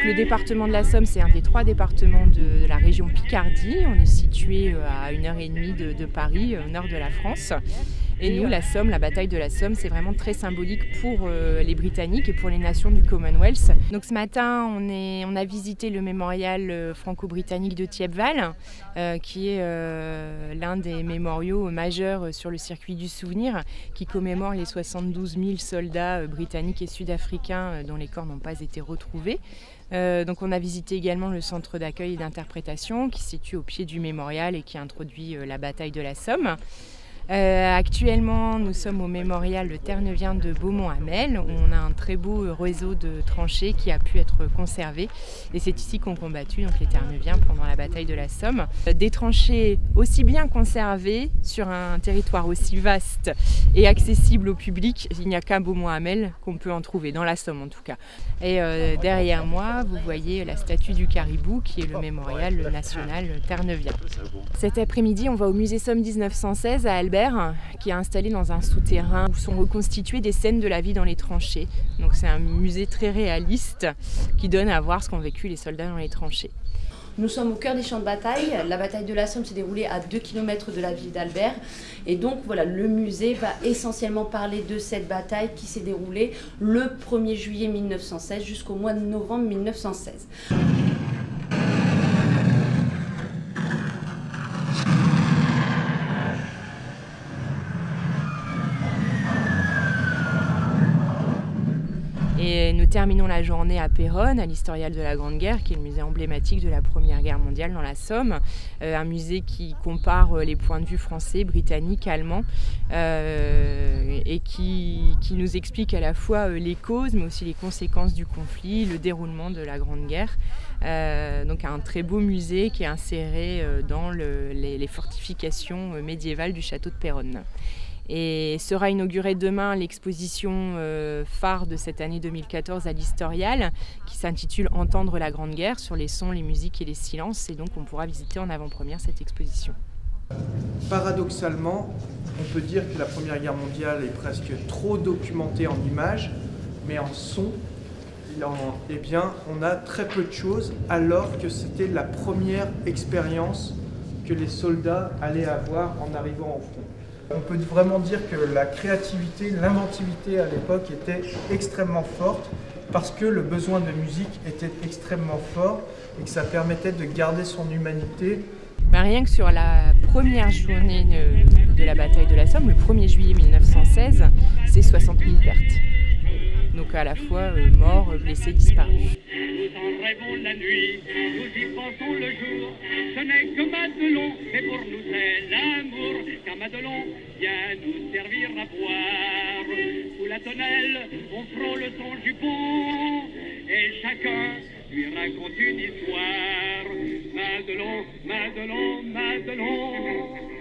le département de la Somme, c'est un des 3 départements de la région Picardie. On est situé à 1h30 de Paris, au nord de la France. Et nous, la Somme, la bataille de la Somme, c'est vraiment très symbolique pour les Britanniques et pour les nations du Commonwealth. Donc ce matin, on a visité le mémorial franco-britannique de Thiepval, qui est l'un des mémoriaux majeurs sur le circuit du souvenir, qui commémore les 72 000 soldats britanniques et sud-africains dont les corps n'ont pas été retrouvés. Donc on a visité également le centre d'accueil et d'interprétation qui se situe au pied du mémorial et qui introduit la bataille de la Somme. Actuellement, nous sommes au mémorial Terre-Neuvien de Beaumont-Hamel, où on a un très beau réseau de tranchées qui a pu être conservé. Et c'est ici qu'ont combattu donc, les Terre-Neuviens pendant la bataille de la Somme. Des tranchées aussi bien conservées sur un territoire aussi vaste et accessible au public, il n'y a qu'à Beaumont-Hamel qu'on peut en trouver, dans la Somme en tout cas. Et derrière moi, vous voyez la statue du caribou qui est le mémorial national Terre-Neuvien. Cet après-midi, on va au musée Somme 1916 à Albert, qui est installé dans un souterrain où sont reconstituées des scènes de la vie dans les tranchées. Donc c'est un musée très réaliste qui donne à voir ce qu'ont vécu les soldats dans les tranchées. Nous sommes au cœur des champs de bataille. La bataille de la Somme s'est déroulée à 2 km de la ville d'Albert. Et donc voilà, le musée va essentiellement parler de cette bataille qui s'est déroulée le 1er juillet 1916 jusqu'au mois de novembre 1916. Et nous terminons la journée à Péronne, à l'Historial de la Grande Guerre, qui est le musée emblématique de la Première Guerre mondiale dans la Somme. Un musée qui compare les points de vue français, britanniques, allemands, et qui nous explique à la fois les causes, mais aussi les conséquences du conflit, le déroulement de la Grande Guerre. Donc un très beau musée qui est inséré dans les fortifications médiévales du château de Péronne. Et sera inaugurée demain l'exposition phare de cette année 2014 à l'Historial, qui s'intitule « Entendre la Grande Guerre » sur les sons, les musiques et les silences. Et donc on pourra visiter en avant-première cette exposition. Paradoxalement, on peut dire que la Première Guerre mondiale est presque trop documentée en images, mais en son, eh bien, on a très peu de choses, alors que c'était la première expérience que les soldats allaient avoir en arrivant au front. On peut vraiment dire que la créativité, l'inventivité à l'époque était extrêmement forte parce que le besoin de musique était extrêmement fort et que ça permettait de garder son humanité. Rien que sur la première journée de la bataille de la Somme, le 1er juillet 1916, c'est 60 000 pertes. Donc à la fois morts, blessés, disparus. Nous en rêvons la nuit, nous y pensons le jour. Ce n'est que Madelon, mais pour nous c'est l'amour. Car Madelon vient nous servir à boire. Sous la tonnelle, on frôle son jupon. Et chacun lui raconte une histoire. Madelon, Madelon, Madelon.